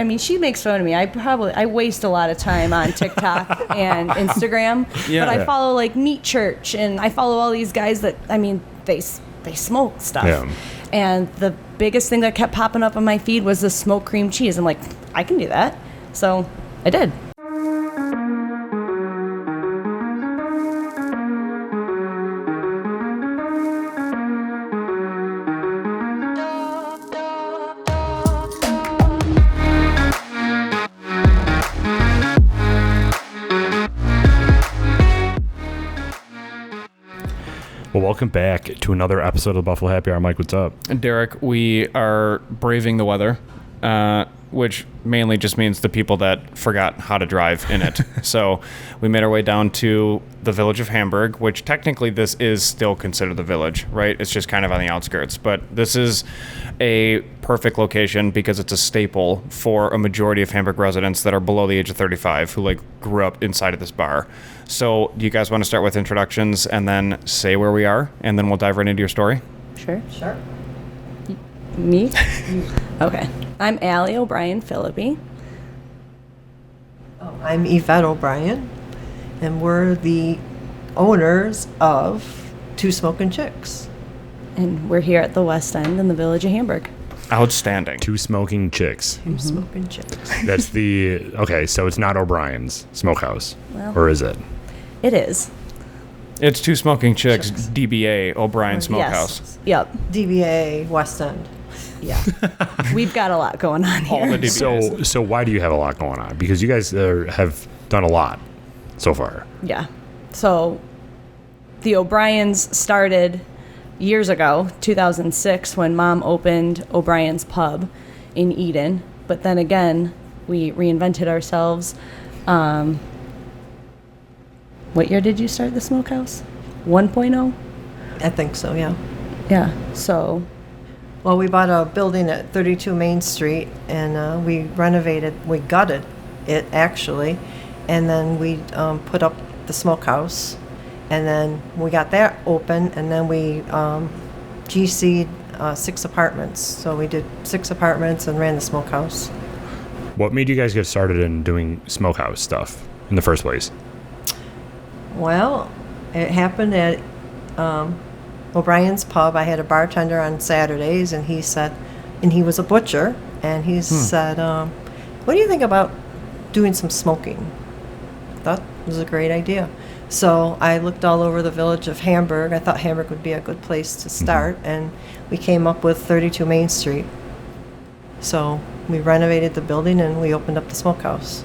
I mean, she makes fun of me. I waste a lot of time on TikTok and Instagram. Yeah. But I follow like Meat Church, and I follow all these guys that, I mean, they smoke stuff. Yeah. And the biggest thing that kept popping up on my feed was the smoked cream cheese. I'm like, I can do that. So I did. Well, welcome back to another episode of the Buffalo Happy Hour. Mike, what's up? And Derek, we are braving the weather, which mainly just means the people that forgot how to drive in it. So we made our way down to the village of Hamburg, which technically this is still considered the village, right? It's just kind of on the outskirts. But this is a perfect location because it's a staple for a majority of Hamburg residents that are below the age of 35 who grew up inside of this bar. So do you guys want to start with introductions and then say where we are, and then we'll dive right into your story? Sure. Sure. Me? Okay. I'm Allie O'Brien Philippi. Oh, I'm Yvette O'Brien, and we're the owners of Two Smoking Chicks. And we're here at the West End in the village of Hamburg. Outstanding. Two Smoking Chicks. Two Smoking Chicks. That's okay, so it's not O'Brien's Smokehouse, Well, or is it? It is. It's Two Smoking Chicks, DBA, O'Brien Smokehouse. Yes. Yep. DBA West End. Yeah. We've got a lot going on All here. the DBAs. So why do you have a lot going on? Because you guys have done a lot so far. Yeah. So the O'Briens started years ago, 2006, when Mom opened O'Brien's Pub in Eden. But then again, we reinvented ourselves. What year did you start the smokehouse? 1.0? I think so, yeah. Yeah. So, Well, we bought a building at 32 Main Street, and we gutted it, actually, and then we put up the smokehouse, and then we got that open, and then we GC'd 6 apartments. So we did 6 apartments and ran the smokehouse. What made you guys get started in doing smokehouse stuff in the first place? Well, it happened at O'Brien's Pub. I had a bartender on Saturdays, and he was a butcher, and he said, what do you think about doing some smoking? I thought it was a great idea. So I looked all over the village of Hamburg. I thought Hamburg would be a good place to start, and we came up with 32 Main Street. So we renovated the building, and we opened up the smokehouse.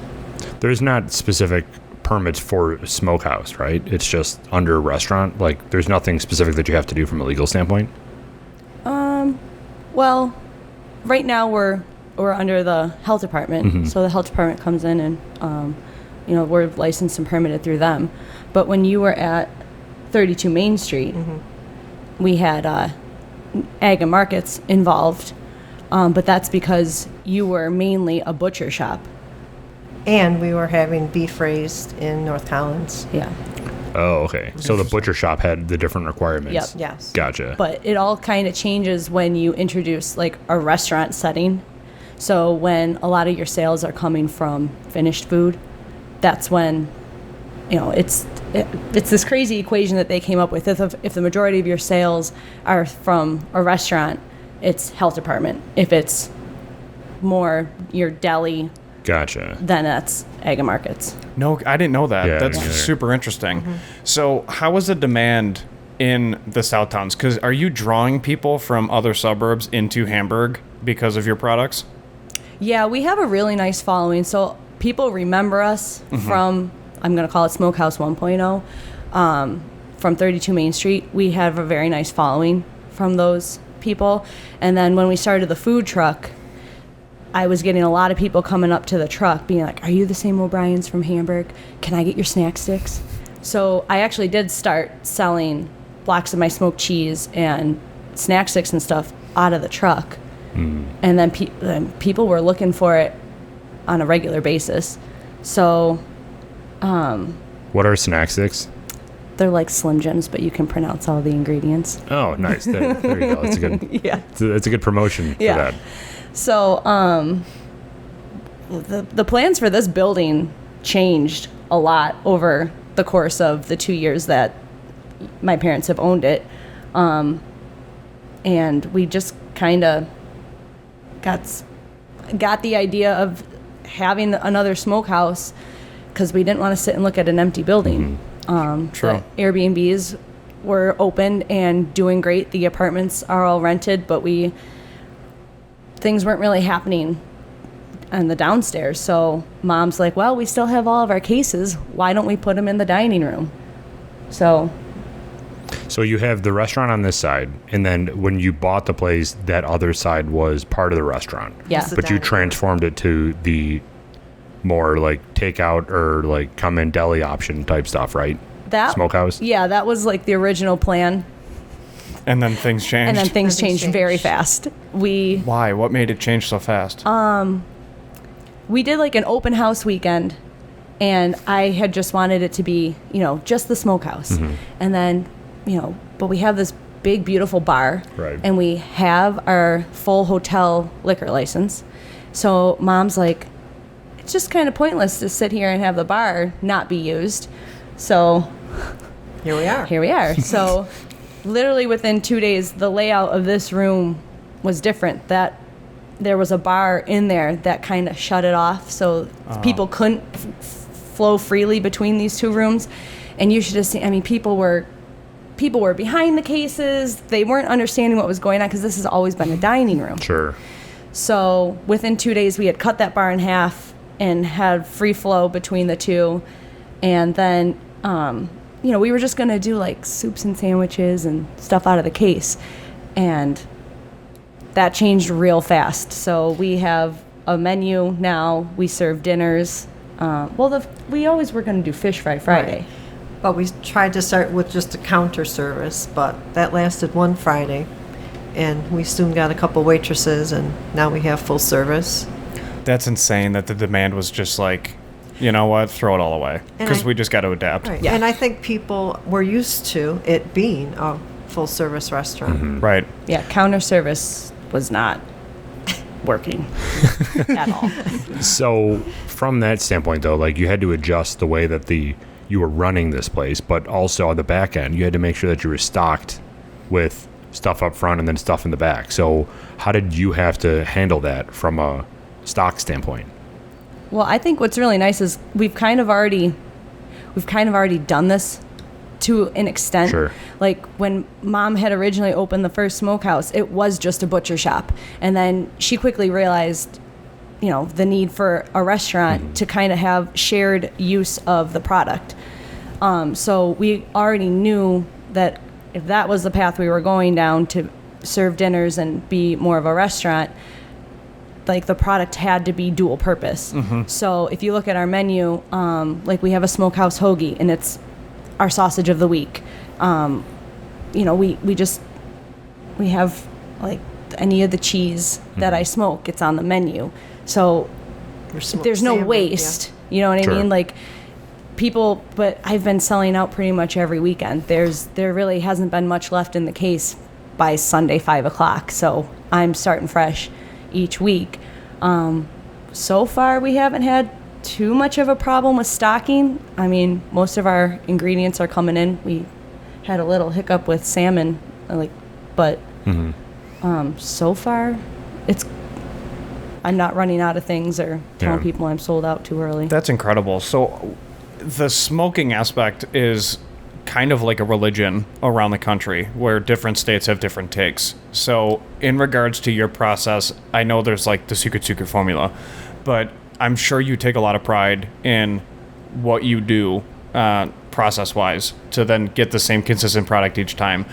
There's not specific permits for smokehouse, right? It's just under restaurant. There's nothing specific that you have to do from a legal standpoint. well, right now we're under the health department. Mm-hmm. So the health department comes in and, we're licensed and permitted through them. But when you were at 32 Main Street, we had Ag and Markets involved. But that's because you were mainly a butcher shop. And we were having beef raised in North Collins. Yeah. Oh, okay. So the butcher shop had the different requirements. Yep. Yes. Gotcha. But it all kind of changes when you introduce a restaurant setting. So when a lot of your sales are coming from finished food, that's when, it's this crazy equation that they came up with. If the majority of your sales are from a restaurant, it's health department. If it's more your deli, Gotcha. then that's Ag and Markets. No, I didn't know that. Yeah, That's me neither. super interesting. So how is the demand in the South Towns? Because are you drawing people from other suburbs into Hamburg because of your products? Yeah, we have a really nice following. So people remember us from, I'm going to call it Smokehouse 1.0, from 32 Main Street. We have a very nice following from those people. And then when we started the food truck, I was getting a lot of people coming up to the truck being like, are you the same O'Briens from Hamburg? Can I get your snack sticks? So I actually did start selling blocks of my smoked cheese and snack sticks and stuff out of the truck. And then people were looking for it on a regular basis. So What are snack sticks? they're like Slim Jims, but you can pronounce all the ingredients. Oh, nice. There you go. It's a good. Yeah. It's a good promotion for Yeah. that. So the plans for this building changed a lot over the course of the 2 years that my parents have owned it. And we just kind of got the idea of having another smokehouse because we didn't want to sit and look at an empty building. True. The Airbnbs were opened and doing great. The apartments are all rented, but things weren't really happening on the downstairs. So Mom's like, well, we still have all of our cases. Why don't we put them in the dining room? So you have the restaurant on this side, and then when you bought the place, that other side was part of the restaurant. Yeah. It's the But you dining room. transformed it to the more like takeout or like come in deli option type stuff, right? that Smokehouse? Yeah, that was like the original plan. And then things changed. And then things Everything's changed very changed. fast. We Why? What made it change so fast? we did like an open house weekend, and I had just wanted it to be, just the smokehouse. And then, but we have this big, beautiful bar. Right. And we have our full hotel liquor license. So Mom's like, it's just kind of pointless to sit here and have the bar not be used. So Here we are. here we are. So literally within 2 days, the layout of this room was different. That there was a bar in there that kind of shut it off, so people couldn't flow freely between these two rooms. And you should have seen. I mean, people were behind the cases. They weren't understanding what was going on because this has always been a dining room. Sure. So within 2 days, we had cut that bar in half and had free flow between the two. And then, we were just going to do like soups and sandwiches and stuff out of the case. And that changed real fast. So we have a menu now. We serve dinners. We always were going to do Fish Fry Friday. Right. But we tried to start with just a counter service, but that lasted one Friday. And we soon got a couple waitresses, and now we have full service. That's insane that the demand was just like, you know what, throw it all away. And Because I- we just got to adapt. Right. Yeah. And I think people were used to it being a full service restaurant. Right. Yeah, counter service was not working at all. So from that standpoint, though, like you had to adjust the way that you were running this place, but also on the back end, you had to make sure that you were stocked with stuff up front and then stuff in the back. So how did you have to handle that from a stock standpoint? Well, I think what's really nice is we've kind of already done this to an extent. Sure. Like when Mom had originally opened the first smokehouse, it was just a butcher shop. And then she quickly realized, the need for a restaurant to kind of have shared use of the product. So we already knew that if that was the path we were going down to serve dinners and be more of a restaurant, like the product had to be dual purpose. So if you look at our menu, like we have a smokehouse hoagie, and it's our sausage of the week. We have like any of the cheese that I smoke, it's on the menu. So there's no Salmon, waste. You know what Sure. I mean? Like people, but I've been selling out pretty much every weekend. There really hasn't been much left in the case by Sunday 5:00. So I'm starting fresh each week. So far we haven't had too much of a problem with stocking. I mean, most of our ingredients are coming in. We had a little hiccup with salmon, but so far I'm not running out of things or telling Yeah. people I'm sold out too early. That's incredible. So the smoking aspect is kind of like a religion around the country where different states have different takes. So in regards to your process, I know there's like the secret formula, but I'm sure you take a lot of pride in what you do process-wise to then get the same consistent product each time.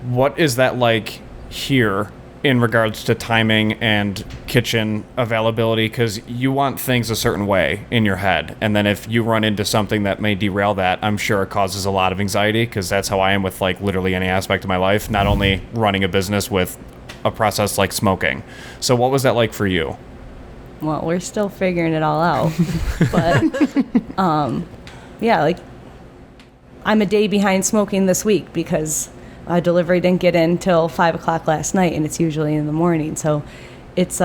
What is that like here in regards to timing and kitchen availability? Because you want things a certain way in your head, and then if you run into something that may derail that, I'm sure it causes a lot of anxiety, because that's how I am with like literally any aspect of my life, not only running a business with a process like smoking. So what was that like for you? Well, we're still figuring it all out. But, yeah, like, I'm a day behind smoking this week because a delivery didn't get in till 5:00 last night, and it's usually in the morning. So it's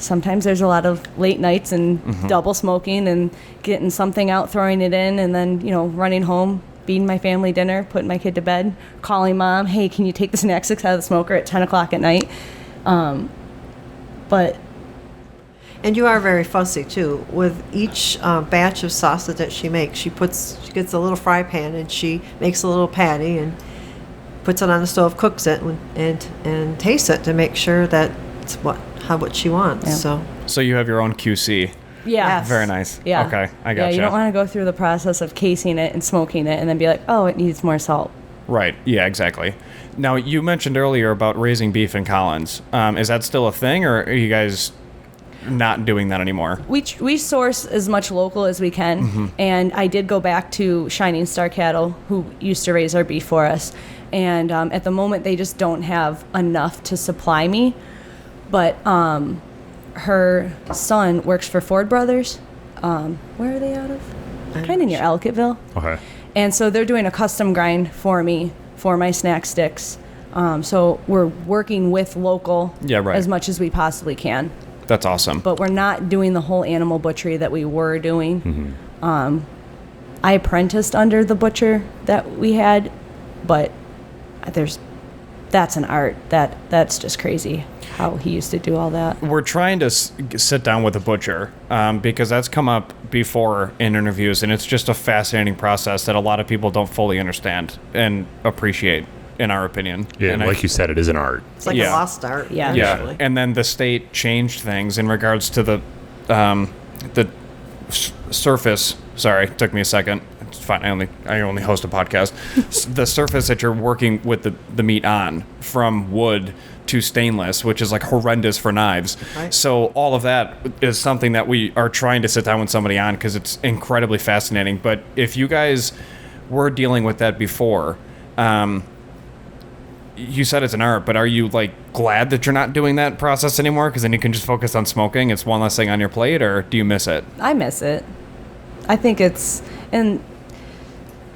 sometimes there's a lot of late nights and double smoking and getting something out, throwing it in, and then, running home, feeding my family dinner, putting my kid to bed, calling mom, hey, can you take the snack sticks out of the smoker at 10 o'clock at night? But And you are very fussy too. With each batch of sausage that she makes, she gets a little fry pan and she makes a little patty and puts it on the stove, cooks it, and tastes it to make sure that it's what she wants. Yeah. So you have your own QC. yeah. Yes. Very nice. Yeah. Okay, I Yeah, gotcha. you don't want to go through the process of casing it and smoking it and then be like, oh, it needs more salt. Right. Yeah, exactly. Now, you mentioned earlier about raising beef in Collins. Is that still a thing, or are you guys not doing that anymore? We source as much local as we can, and I did go back to Shining Star Cattle, who used to raise our beef for us, and at the moment they just don't have enough to supply me, but her son works for Ford Brothers. Where are they out of? Kind of near Ellicottville. Okay. And so they're doing a custom grind for me for my snack sticks. So we're working with local Yeah, right. as much as we possibly can. That's awesome. But we're not doing the whole animal butchery that we were doing. I apprenticed under the butcher that we had, but that's an art. That's just crazy how he used to do all that. We're trying to sit down with a butcher because that's come up before in interviews, and it's just a fascinating process that a lot of people don't fully understand and appreciate, in our opinion. Yeah, and like you said, it is an art. It's like Yeah. a lost art. Yeah. Yeah, actually. and then the state changed things in regards to the surface. Sorry, took me a second. It's fine. I only host a podcast. The surface that you're working with the meat on, from wood to stainless, which is like horrendous for knives. Right. So all of that is something that we are trying to sit down with somebody on because it's incredibly fascinating. But if you guys were dealing with that before, you said it's an art, but are you like glad that you're not doing that process anymore? Because then you can just focus on smoking. It's one less thing on your plate, or do you miss it? I miss it. I think it's, and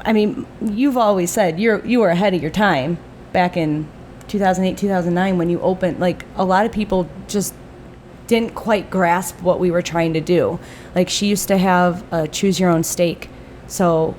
I mean, you've always said you were ahead of your time back in 2008, 2009 when you opened. Like, a lot of people just didn't quite grasp what we were trying to do. Like, she used to have a choose your own steak. So,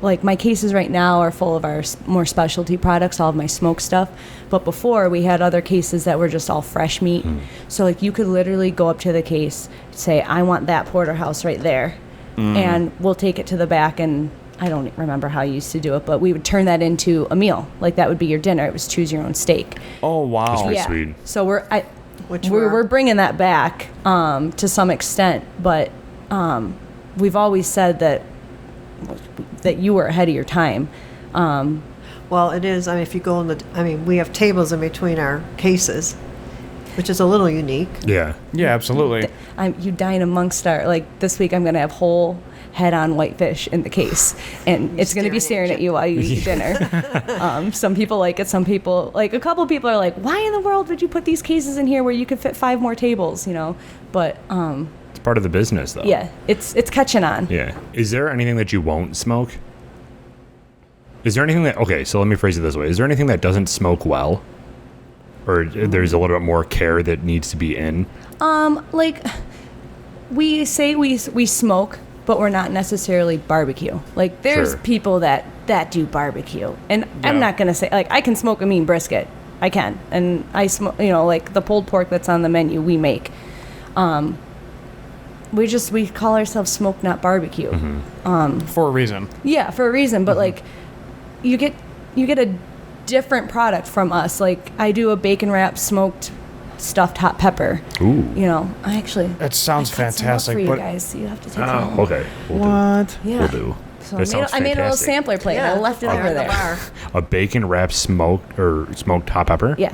like, my cases right now are full of our more specialty products, all of my smoked stuff. But before, we had other cases that were just all fresh meat. So, like, you could literally go up to the case, say, I want that porterhouse right there. And we'll take it to the back, and I don't remember how you used to do it, but we would turn that into a meal. Like, that would be your dinner. It was choose your own steak. Oh, wow. Pretty sweet. So Which we're bringing that back to some extent, but we've always said that you were ahead of your time. Well, it is. I mean, if you go we have tables in between our cases, which is a little unique. Yeah. Yeah, absolutely. You dine amongst like, this week I'm going to have whole head-on whitefish in the case, and it's going to be staring at you while you eat dinner. Some people like it. Some people, like, a couple people are like, why in the world would you put these cases in here where you could fit 5 more tables, But, It's part of the business, though. yeah, it's catching on. Yeah. Is there anything that you won't smoke? Is there anything that... Okay, so let me phrase it this way. Is there anything that doesn't smoke well? Or there's a little bit more care that needs to be in? Like, we say we smoke, but we're not necessarily barbecue. Like, there's Sure. people that do barbecue, and Yeah. I'm not gonna say, like, I can smoke a mean brisket. I can, and I smoke, like the pulled pork that's on the menu we make. We call ourselves smoke, not barbecue. For a reason. Yeah, for a reason, but like, you get a different product from us. Like, I do a bacon wrap smoked stuffed hot pepper. Ooh. I actually That sounds I cut some up fantastic, for you but- guys. So you have to take some. Okay. We'll What? Yeah. We'll do. So That sounds I made a little fantastic. sampler plate. And I left it there over in the there. bar. A bacon wrapped smoked hot pepper? Yeah.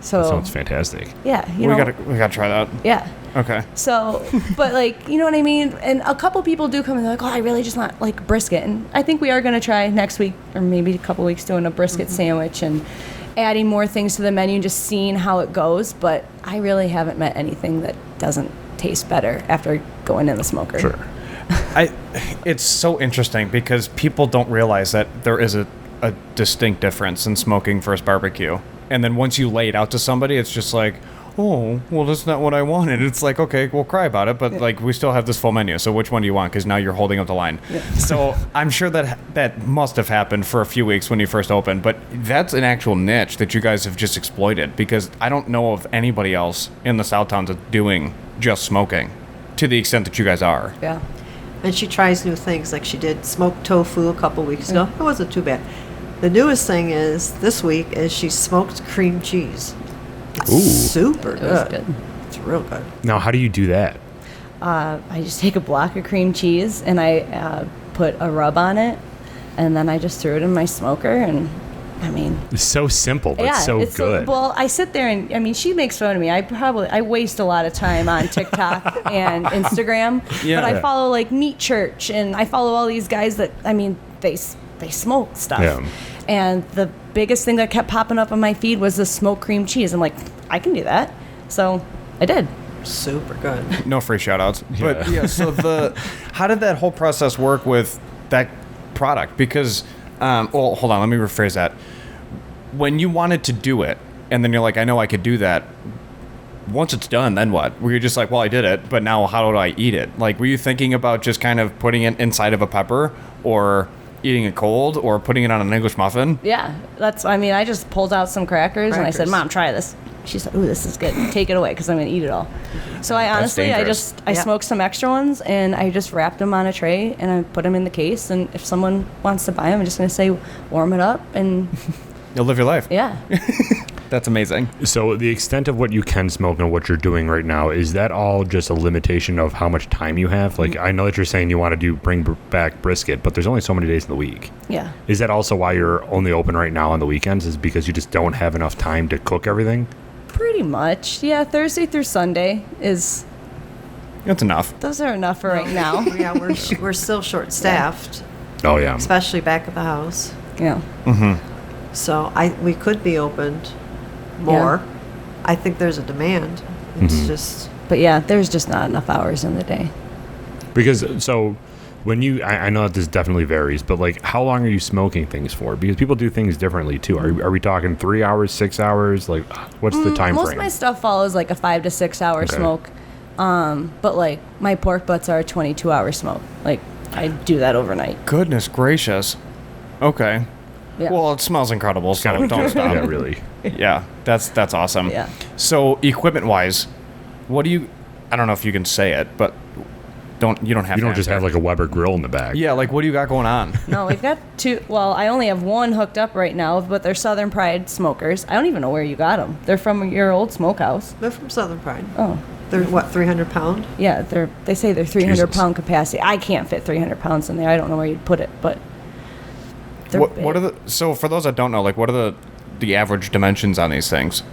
So That sounds fantastic. yeah, We gotta try that. yeah. Okay. So, but like, you know what I mean? And a couple people do come and they're like, oh, I really just want like brisket. And I think we are going to try next week or maybe a couple weeks doing a brisket sandwich and adding more things to the menu and just seeing how it goes. But I really haven't met anything that doesn't taste better after going in the smoker. Sure. It's so interesting because people don't realize that there is a distinct difference in smoking versus barbecue. And then once you lay it out to somebody, it's just like, oh, well, that's not what I wanted. It's like, okay, we'll cry about it, but like we still have this full menu. So which one do you want? Because now you're holding up the line. Yeah. So I'm sure that must have happened for a few weeks when you first opened, but that's an actual niche that you guys have just exploited, because I don't know of anybody else in the Southtowns that's doing just smoking to the extent that you guys are. Yeah. And she tries new things, like she did smoked tofu a couple weeks ago. It wasn't too bad. The newest thing is this week is she smoked cream cheese. It's super It was good. good. It's real good. Now, how do you do that? I just take a block of cream cheese and I put a rub on it, and then I just threw it in my smoker, and I mean, It's so simple, but so it's good. well, I sit there and I mean, she makes fun of me. I waste a lot of time on TikTok and Instagram, Yeah. but I Yeah. follow like Meat Church, and I follow all these guys that, I mean, they smoke stuff. Yeah. And the biggest thing that kept popping up on my feed was the smoked cream cheese. I'm like, I can do that. So I did. Super good. No free shout-outs. But yeah, so how did that whole process work with that product? Because, well, hold on, let me rephrase that. When you wanted to do it, and then you're like, I know I could do that, once it's done, then what? Were you just like, well, I did it, but now how do I eat it? Like, were you thinking about just kind of putting it inside of a pepper, or eating it cold, or putting it on an English muffin? Yeah. I just pulled out some crackers and I said, Crackers. Mom, try this. She said, ooh, this is good. Take it away because I'm going to eat it all. So I honestly, dangerous. I Yeah. smoked some extra ones and I just wrapped them on a tray and I put them in the case. And if someone wants to buy them, I'm just going to say, warm it up. And You'll live your life. yeah. That's amazing. So the extent of what you can smoke and what you're doing right now, is that all just a limitation of how much time you have? Like, I know that you're saying you want to bring back brisket, but there's only so many days in the week. Yeah. Is that also why you're only open right now on the weekends, is because you just don't have enough time to cook everything? Pretty much. Yeah. Thursday through Sunday That's enough. those are enough for right now. Yeah, we're still short-staffed, Oh, yeah. especially back at the house. Yeah. So we could be opened more. I think there's a demand. It's just But yeah, there's just not enough hours in the day. Because, so, when I know that this definitely varies, but, like, how long are you smoking things for? Because people do things differently, too. Are we talking 3 hours, 6 hours? Like, what's the time Most frame? of my stuff follows like a 5 to 6 hour Okay. smoke. But like my pork butts are a 22-hour smoke. Like I do that overnight. Goodness gracious. Okay. Yeah. Well, it smells incredible, so don't stop. Yeah, really. Yeah, that's awesome. Yeah. So equipment-wise, what do you? I don't know if you can say it, but you don't have. You to don't just answer. have, like, a Weber grill in the back. Yeah, like what do you got going on? No, we've got two. Well, I only have one hooked up right now, but they're Southern Pride smokers. I don't even know where you got them. They're from your old smokehouse. they're from Southern Pride. Oh, They're what, 300 pound? yeah. They say they're 300 Jesus. pound capacity. I can't fit 300 pounds in there. I don't know where you'd put it, but they're What are big. so for those that don't know, like what are the average dimensions on these things?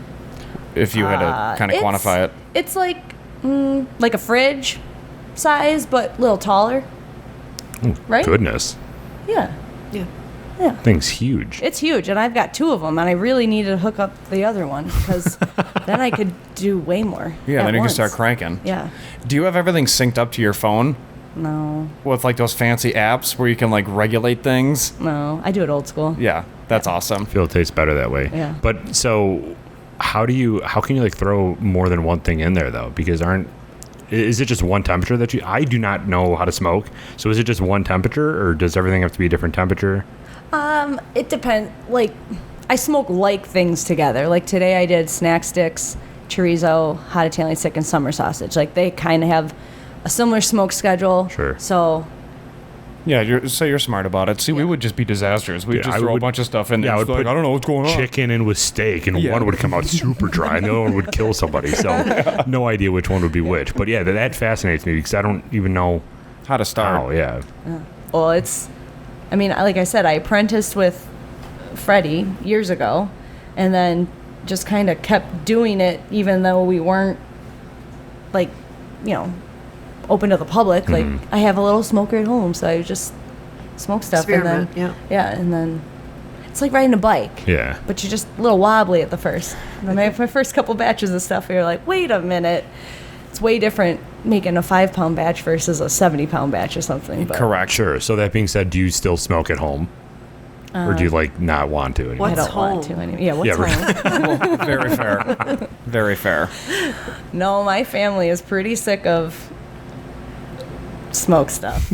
If you had to kind of quantify it. It's like a fridge size, but a little taller. Right? Goodness. Yeah. Yeah. Yeah. Thing's huge. It's huge, and I've got two of them, and I really need to hook up the other one because then I could do way more. Yeah, at then you can once. start cranking. Yeah. Do you have everything synced up to your phone No. with like those fancy apps where you can like regulate things? No. I do it old school. Yeah, that's awesome. I feel it tastes better that way. Yeah. But, so, how can you, like, throw more than one thing in there, though? Because is it just one temperature that I do not know how to smoke. So is it just one temperature, or does everything have to be a different temperature? It depends. Like, I smoke like things together. Like today, I did snack sticks, chorizo, hot Italian stick, and summer sausage. Like they kind of have a similar smoke schedule. Sure. So Yeah, you're smart about it. See, we would just be disasters. We'd Yeah, just I throw a would- bunch of stuff in there. I Just would like, put I don't know what's going on. chicken in with steak, and Yeah. one would come out super dry, and the other one would kill somebody. So no idea which one would be which. But yeah, that fascinates me because I don't even know How to start. how. Yeah. well, like I said, I apprenticed with Freddie years ago, and then just kind of kept doing it, even though we weren't like, open to the public. Like I have a little smoker at home, so I just smoke stuff Experiment, and then and then it's like riding a bike. Yeah. But you're just a little wobbly at the first. And then my first couple batches of stuff, you're like, wait a minute, it's way different making a 5-pound batch versus a 70-pound batch or something. But Correct. Sure. So that being said, do you still smoke at home? Or do you like not want to anymore? I What's don't want home? to anymore. Yeah, what's Yeah, right. home? Very fair. Very fair. No, my family is pretty sick of smoke stuff.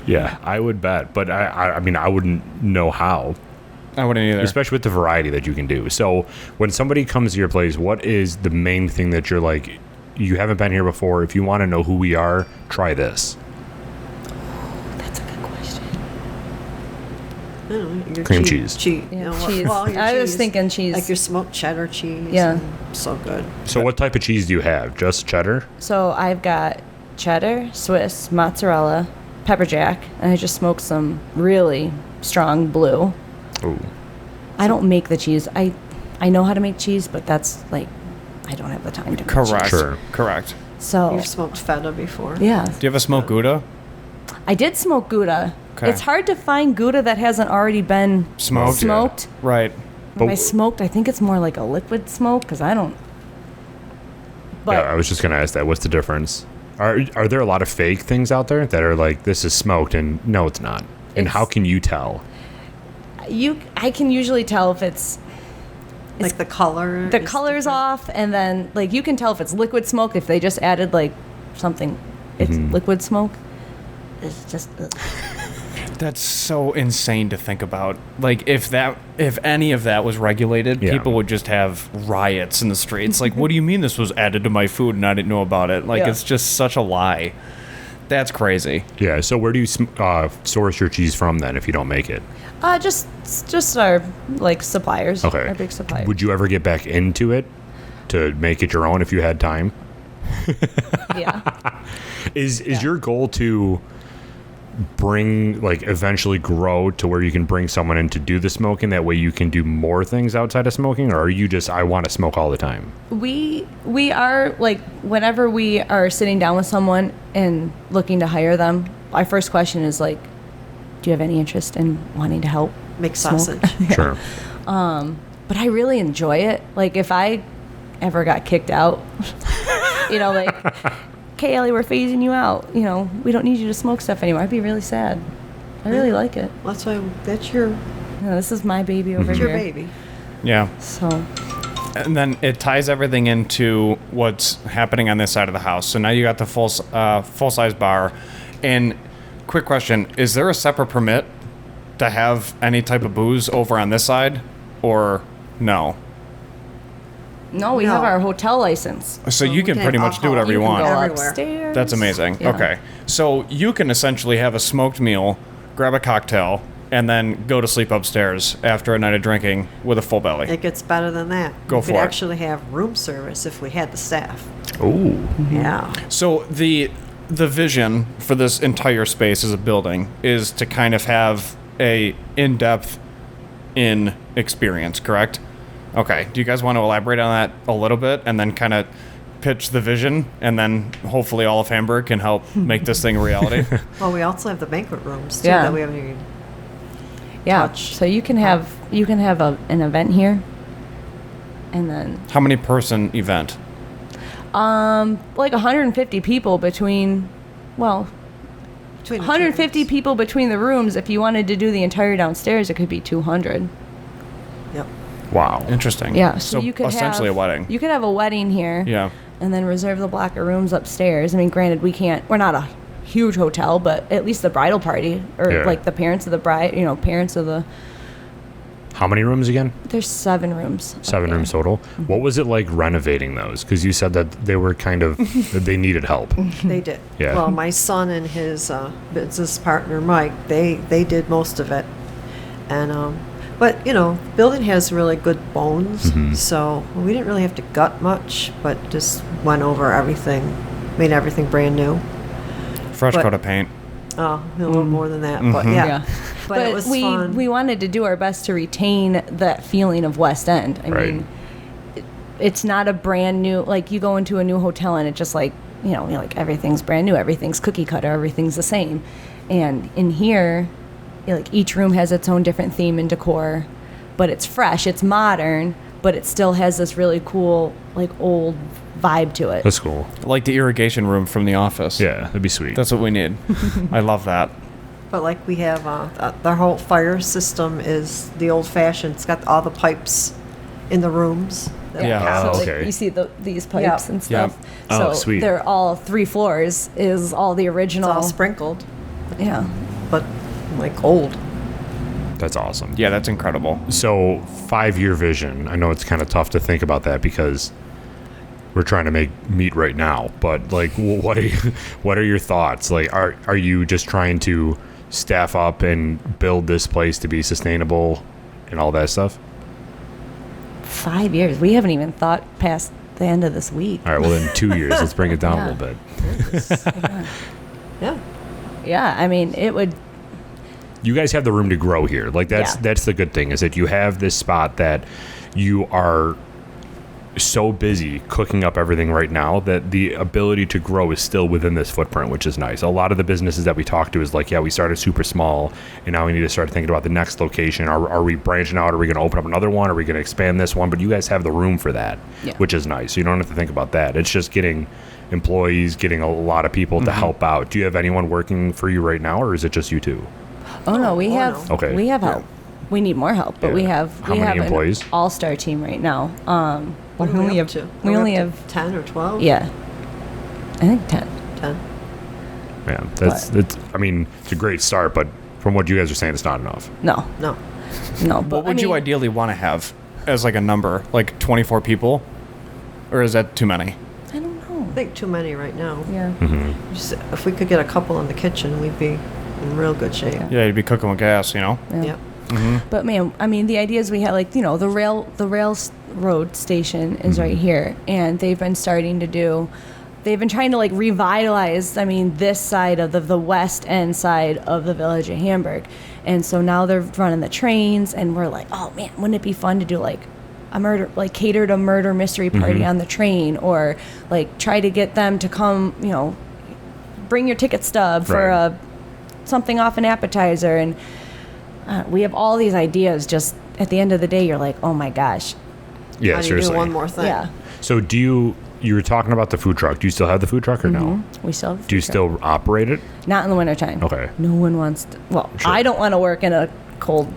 Yeah, I would bet, but I mean, I wouldn't know how, I wouldn't either. especially with the variety that you can do. So when somebody comes to your place, what is the main thing that you're like, you haven't been here before? If you want to know who we are, try this. That's a good question. I don't know, your Cream cheese. Cheese. Yeah, You know, cheese. your I was cheese, thinking cheese. Like your smoked cheddar cheese. Yeah. and so good. So what type of cheese do you have? Just cheddar? So I've got cheddar, Swiss, mozzarella, pepper jack, and I just smoked some really strong blue. Ooh. I don't make the cheese. I know how to make cheese, but that's like I don't have the time to make Correct. cheese. Sure. Correct. So You've smoked feta before. yeah, Do you have a smoked Gouda? I did smoke Gouda. Okay. It's hard to find Gouda that hasn't already been Smoked? smoked. Right. When I But- smoked, I think it's more like a liquid smoke because I don't. But Yeah, I was just gonna ask that. What's the difference? Are there a lot of fake things out there that are like, this is smoked and no, it's not? And how can you tell? I can usually tell if it's Like the color. the is color's different. off, and then like you can tell if it's liquid smoke if they just added like something. It's Mm-hmm. liquid smoke. It's just ugh. That's so insane to think about. Like if any of that was regulated, Yeah. people would just have riots in the streets. Like, what do you mean this was added to my food and I didn't know about it? Like, Yeah. it's just such a lie. That's crazy. Yeah, so where do you source your cheese from then if you don't make it? Just our like suppliers. Okay. Our big suppliers. Would you ever get back into it to make it your own if you had time? Yeah. Is your goal to bring, like, eventually grow to where you can bring someone in to do the smoking, that way you can do more things outside of smoking? Or are you just, I want to smoke all the time? We are like whenever we are sitting down with someone and looking to hire them, our first question is like, do you have any interest in wanting to help Make smoke? sausage. Sure. But I really enjoy it. Like if I ever got kicked out, like, okay, Ellie, we're phasing you out. We don't need you to smoke stuff anymore. I'd be really sad. I really like it. That's why that's your This is my baby over your here. baby. Yeah. So And then it ties everything into what's happening on this side of the house. So now you got the full size bar. And quick question: is there a separate permit to have any type of booze over on this side, or no? no, we have No. our hotel license. So you we can can pretty much do whatever you You can want. go Everywhere. upstairs. That's amazing. Yeah. Okay. So you can essentially have a smoked meal, grab a cocktail, and then go to sleep upstairs after a night of drinking with a full belly. It gets better than that. Go we for could it. actually have room service if we had the staff. Ooh. Yeah. So the vision for this entire space as a building is to kind of have a in-depth experience, correct? Okay. Do you guys want to elaborate on that a little bit and then kind of pitch the vision, and then hopefully all of Hamburg can help make this thing a reality? Well, we also have the banquet rooms too Yeah. that we haven't even. Yeah. touch. So you can have an event here, and then How many person event? like 150 people between, well, Between the 150 rooms. people between the rooms. If you wanted to do the entire downstairs, it could be 200. Yep. Wow. Interesting. Yeah. So you could essentially have a wedding. You could have a wedding here. Yeah. And then reserve the block of rooms upstairs. I mean, granted, we're not a huge hotel, but at least the bridal party or Yeah. like the parents of the bride, parents of the. How many rooms again? There's 7 rooms. up 7 there. rooms total. What was it like renovating those? Because you said that they were kind of, that they needed help. They did. Yeah. Well, my son and his business partner Mike, they did most of it, and but building has really good bones, so we didn't really have to gut much, but just went over everything, made everything brand new. Fresh But- coat of paint. Oh, a little more than that, but yeah. Yeah. But, it was we fun. we wanted to do our best to retain that feeling of West End. I Right. mean, it's not a brand new, like you go into a new hotel and it just like like everything's brand new, everything's cookie cutter, everything's the same. And in here, like each room has its own different theme and decor, but it's fresh, it's modern, but it still has this really cool like old vibe to it. That's cool. Like the irrigation room from The Office. Yeah, that'd be sweet. That's what we need. I love that. But like we have, the whole fire system is the old-fashioned. It's got all the pipes in the rooms. Yeah. So Oh, like, okay. you see these pipes Yeah. and stuff. Yeah. Oh, So sweet. they're all 3 floors is all the It's original. all sprinkled, Yeah. but like old. That's awesome. Yeah, that's incredible. So 5-year vision. I know it's kind of tough to think about that because we're trying to make meat right now. But like, what are your thoughts? Like, are you just trying to staff up and build this place to be sustainable and all that stuff? 5 years. We haven't even thought past the end of this week. All right. Well, then 2 years. Let's bring it down a Yeah. little bit. Yeah. Yeah, I mean, it would. You guys have the room to grow here. Like Yeah. that's the good thing is that you have this spot that you are so busy cooking up everything right now that the ability to grow is still within this footprint, which is nice. A lot of the businesses that we talk to is like, yeah, we started super small and now we need to start thinking about the next location. Are we branching out? Are we going to open up another one? Are we going to expand this one? But you guys have the room for that, Yeah. which is nice. You don't have to think about that. It's just getting employees, getting a lot of people to help out. Do you have anyone working for you right now or is it just you two? Oh no, we Oh, have. no. Okay. We have help. We need more help, but we Yeah. have. How we many have employees? An all-star team right now. What we are only up have. to? We Are only up to have. 10 or 12? Yeah. I think 10. 10. Yeah, that's I mean, it's a great start, but from what you guys are saying, it's not enough. No, No. no. But What would I you mean, ideally want to have as like a number? Like 24 people? Or is that too many? I don't know. I think too many right now. Yeah. Just, if we could get a couple in the kitchen, we'd be in real good shape. Yeah. Yeah, you'd be cooking with gas, you know? Yeah. Yep. But man, I mean, the idea is we have like the railroad station is right here, and they've been starting to do. They've been trying to like revitalize. I mean, this side of the west end side of the village of Hamburg, and so now they're running the trains, and we're like, oh man, wouldn't it be fun to do like a murder, like catered a murder mystery party on the train, or like try to get them to come, bring your ticket stub for Right. something off an appetizer, and we have all these ideas. Just at the end of the day, you're like, oh my gosh, Yeah, How do you seriously. do one more thing? yeah. So you were talking about the food truck. Do you still have the food truck or no? We still have Do you food truck. still operate it? Not in the wintertime. Okay. No one wants to. Well, Sure. I don't want to work in a cold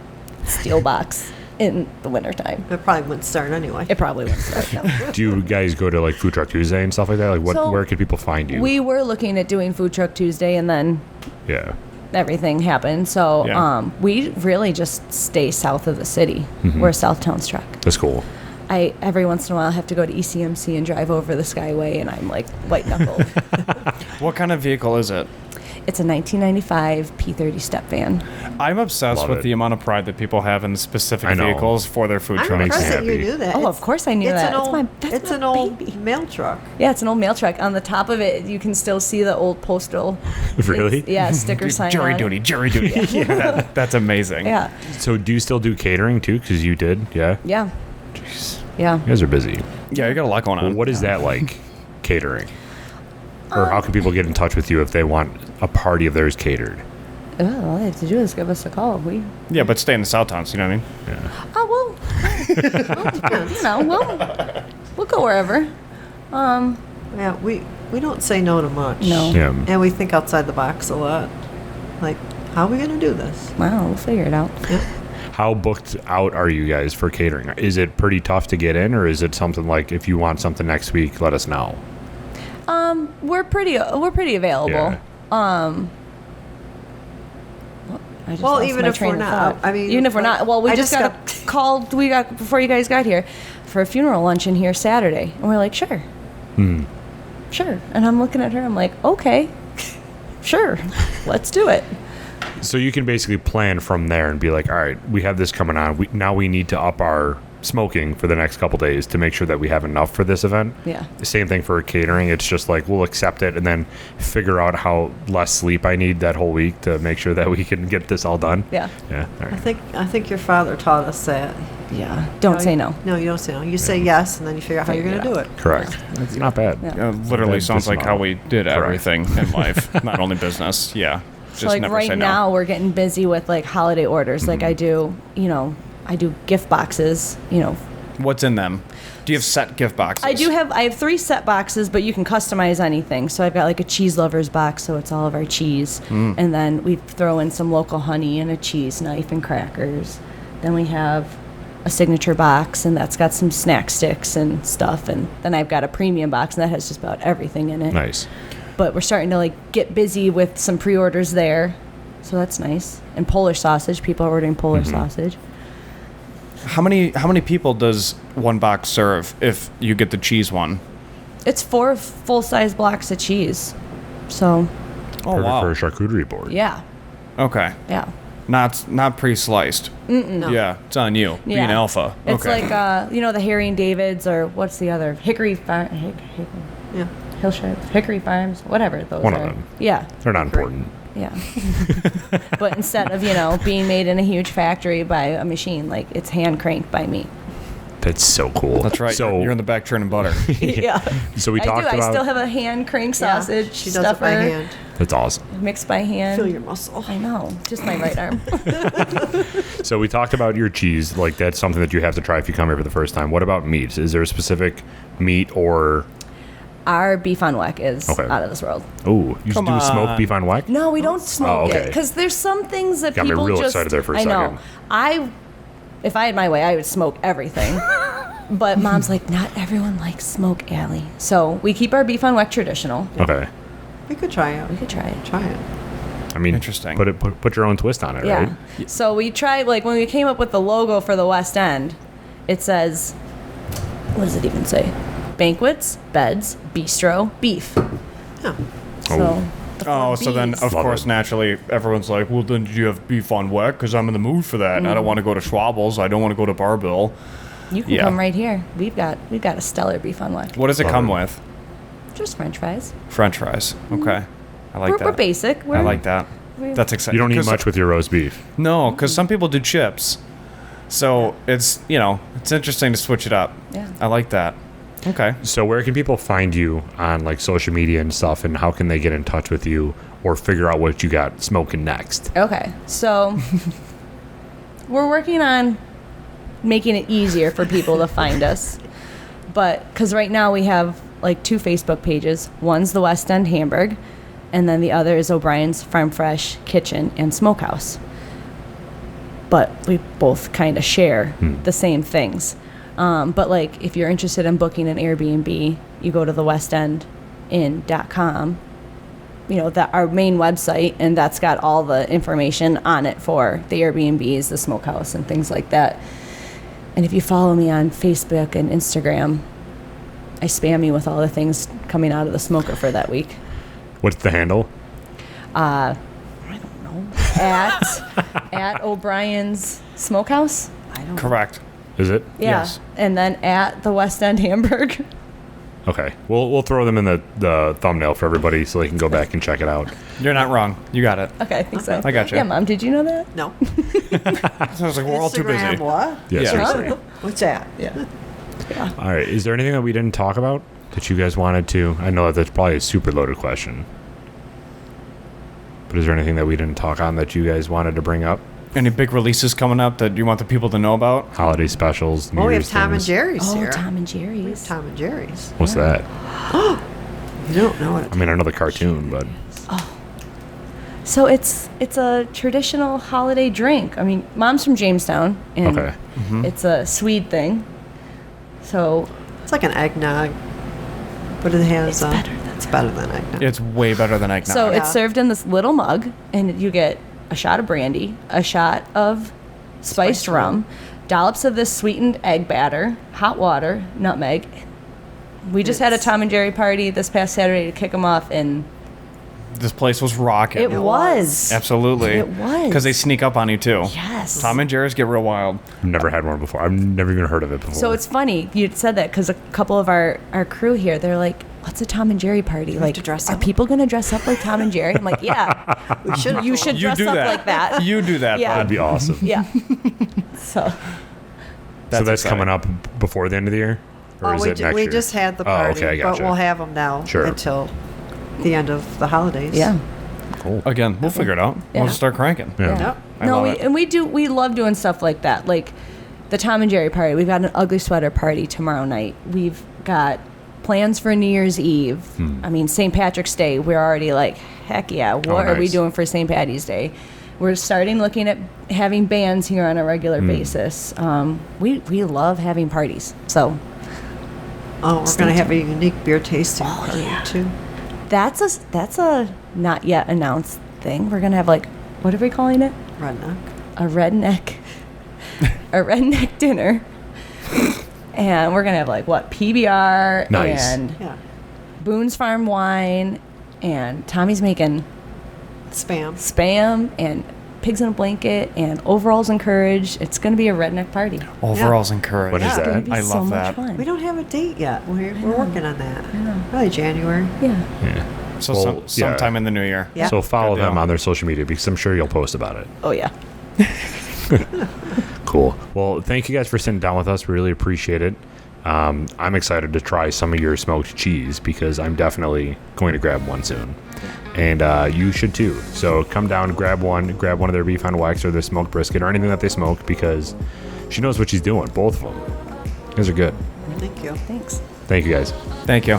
steel box in the wintertime. It probably wouldn't start anyway. It probably wouldn't start. No. Do you guys go to like Food Truck Tuesday and stuff like that? Like So, where can people find you? We were looking at doing Food Truck Tuesday, and then yeah. everything happened. So Yeah. we really just stay south of the city. We're a Southtown's truck. That's cool. I every once in a while have to go to ECMC and drive over the Skyway, and I'm like white knuckled. What kind of vehicle is it? It's a 1995 P30 step van. I'm obsessed Love with it. the amount of pride that people have in specific I know. vehicles for their food I'm trucks. Makes me impressed that you happy. knew that. Oh, It's- of course I knew it's that. An old, That's it's my an old baby. mail truck. Yeah, it's an old mail truck. On the top of it, you can still see the old postal. Really? Yeah, sticker sign Jury on it. duty, jury duty. Yeah, that's amazing. Yeah, So do you still do catering too? Because you did, yeah. yeah, yeah. You guys are busy. Yeah, you got a lot going Well, on. what is that like, catering? Or how can people get in touch with you if they want a party of theirs catered? All they have to do is give us a call. Yeah, but stay in the South Towns, you know what I mean? Oh well, we'll go wherever. Yeah, we don't say no to much. No. Yeah. And we think outside the box a lot. Like, how are we going to do this? Wow, we'll figure it out. How booked out are you guys for catering? Is it pretty tough to get in, or is it something like if you want something next week, let us know? We're pretty available. Yeah. I just Well, lost even my if train we're of not, thought. I mean, even if we're like, not, well, we I just just got a call. We got before you guys got here for a funeral luncheon here Saturday, and we're like, sure, sure. And I'm looking at her, I'm like, okay, sure, let's do it. So you can basically plan from there and be like, all right, we have this coming on. Now we need to up our smoking for the next couple days to make sure that we have enough for this event. Yeah. Same thing for catering. It's just like we'll accept it and then figure out how less sleep I need that whole week to make sure that we can get this all done. Yeah. Yeah. All I right. think your father taught us that. Yeah. Don't say no. No, you don't say no. You say yes, and then you figure out how you're Figure going it to do it. Correct. It's not bad. Yeah. Literally That's sounds like how small. we did everything in life, not only business. Yeah. Just So like never right say now no. we're getting busy with like holiday orders. Like I do, I do gift boxes, What's in them? Do you have set gift boxes? I have 3 set boxes, but you can customize anything. So I've got like a cheese lovers box, so it's all of our cheese. And then we throw in some local honey and a cheese knife and crackers. Then we have a signature box, and that's got some snack sticks and stuff. And then I've got a premium box, and that has just about everything in it. Nice. But we're starting to like get busy with some pre-orders there. So that's nice. And Polish sausage. People are ordering Polish sausage. How many people does one box serve if you get the cheese one? It's 4 full-size blocks of cheese. So, Oh, Perfect wow. for a charcuterie board. yeah. Okay. Yeah. Not pre-sliced. No. Yeah, it's on you. Being Yeah. alpha. It's okay. like, the Harry and David's, or what's the other? Hickory Yeah. Hickory Farms, whatever those One are. of them. Yeah. They're not important. Yeah. But instead of, being made in a huge factory by a machine, like it's hand cranked by me. That's so cool. That's right. So, you're in the back churning butter. Yeah. so we I talked do. about. I still have a hand cranked sausage She does stuffer it by hand. That's awesome. mixed by hand. Feel your muscle. I know. Just my right arm. So we talked about your cheese. Like that's something that you have to try if you come here for the first time. What about meats? Is there a specific meat or? Our beef on weck is Okay. out of this world. Oh, you Come do smoked on. beef on weck? No, we don't smoke okay. it because there's some things that Got me people real just. excited there for a I know. second. If I had my way, I would smoke everything. But Mom's like, not everyone likes smoke, Allie. So we keep our beef on weck traditional. Okay. We could try it. We could try it. Try it. I mean, Interesting. Put your own twist on it, Yeah. right? So we tried, like, when we came up with the logo for the West End, it says, what does it even say? Banquets, beds, bistro, beef. Yeah. So. the four Oh, so then Bs. of Love course it. naturally everyone's like, well, then did you have beef on weck? Because I'm in the mood for that. And I don't want to go to Schwabel's. I don't want to go to Barbill. You can yeah. come right here. We've got a stellar beef on weck. What does it Love come it. with? Just French fries. French fries. Okay, I like that. We're basic. I like that. we- That's exciting. You don't need 'Cause- much with your roast beef. No, because some people do chips. So it's it's interesting to switch it up. Yeah. I like that. Okay. So where can people find you on like social media and stuff, and how can they get in touch with you or figure out what you got smoking next? Okay, so we're working on making it easier for people to find us. But because right now we have like 2 Facebook pages. One's the West End Hamburg, and then the other is O'Brien's Farm Fresh Kitchen and Smokehouse. But we both kind of share the same things. But like if you're interested in booking an Airbnb, you go to the westendinn.com. That our main website, and that's got all the information on it for the Airbnbs, the smokehouse, and things like that. And if you follow me on Facebook and Instagram, I spam you with all the things coming out of the smoker for that week. What's the handle? I don't know. At O'Brien's Smokehouse. I don't. Correct. Is it? Yeah. Yes. And then at the West End Hamburg. Okay. We'll throw them in the thumbnail for everybody so they can go back and check it out. You're not wrong. You got it. Okay, I think so. I got you. Yeah, Mom, did you know that? No. Sounds like we're all too busy. Instagram, what? Yeah, Yeah. seriously. What's that? Yeah. All right. Is there anything that we didn't talk about that you guys wanted to? I know that's probably a super loaded question. But is there anything that we didn't talk on that you guys wanted to bring up? Any big releases coming up that you want the people to know about? Holiday specials, New Well, we have Year's Tom and things? Jerry's Oh, here. Tom and Jerry's. Tom and Jerry's. What's that? You don't know it. I mean, I know the cartoon, but So it's a traditional holiday drink. I mean, Mom's from Jamestown, and okay. it's a Swede thing. So It's like an eggnog, but it has. It's better than It's better than eggnog. It's way better than eggnog. So Yeah. it's served in this little mug, and you get a shot of brandy, a shot of spiced rum, dollops of this sweetened egg batter, hot water, nutmeg. We just had a Tom and Jerry party this past Saturday to kick them off, and This place was rocking. it was. Absolutely. It was. Because they sneak up on you too. Yes. Tom and Jerry's get real wild. I've never had one before. I've never even heard of it before. So it's funny you said that because a couple of our crew here, they're like, "What's a Tom and Jerry party? Like, to dress are up? people gonna dress up like Tom and Jerry?" I'm like, "Yeah, We should. you should You dress do up that. like that." You do that, Yeah. That'd bud. be awesome. Yeah. So So that's exciting. coming up before the end of the year? Or is it next we year? just had the Oh, party, okay, I but gotcha. we'll have them now Sure. until the end of the holidays. yeah. Cool. Again, we'll figure it out. We'll Yeah. just start cranking. Yeah. Yep. I No, love it. we love doing stuff like that. Like the Tom and Jerry party. We've got an ugly sweater party tomorrow night. We've got plans for New Year's Eve. I mean, St. Patrick's Day. We're already like, heck yeah, what are we nice. doing for St. Patty's Day? We're starting looking at having bands here on a regular basis. We love having parties. So Oh, we're going to have a unique beer tasting party, too. that's a not yet announced thing. We're going to have like, what are we calling it? Redneck. A redneck dinner. And we're going to have like what? PBR Nice. and Yeah. Boone's Farm wine, and Tommy's making spam and pigs in a blanket and overalls and courage. It's going to be a redneck party. Overalls and courage. What is Yeah. that? It's gonna be I so love much that. fun. We don't have a date yet. We're working on that. Probably January. Yeah. Yeah. So Well, sometime in the new year. Yeah. So follow Good deal. them on their social media because I'm sure you'll post about it. Oh yeah. Cool. Well, thank you guys for sitting down with us. We really appreciate it. I'm excited to try some of your smoked cheese because I'm definitely going to grab one soon. And you should too. So come down, grab one of their beef on wax or their smoked brisket or anything that they smoke because she knows what she's doing. Both of them. These are good. Thank you. Thanks. Thank you guys. Thank you.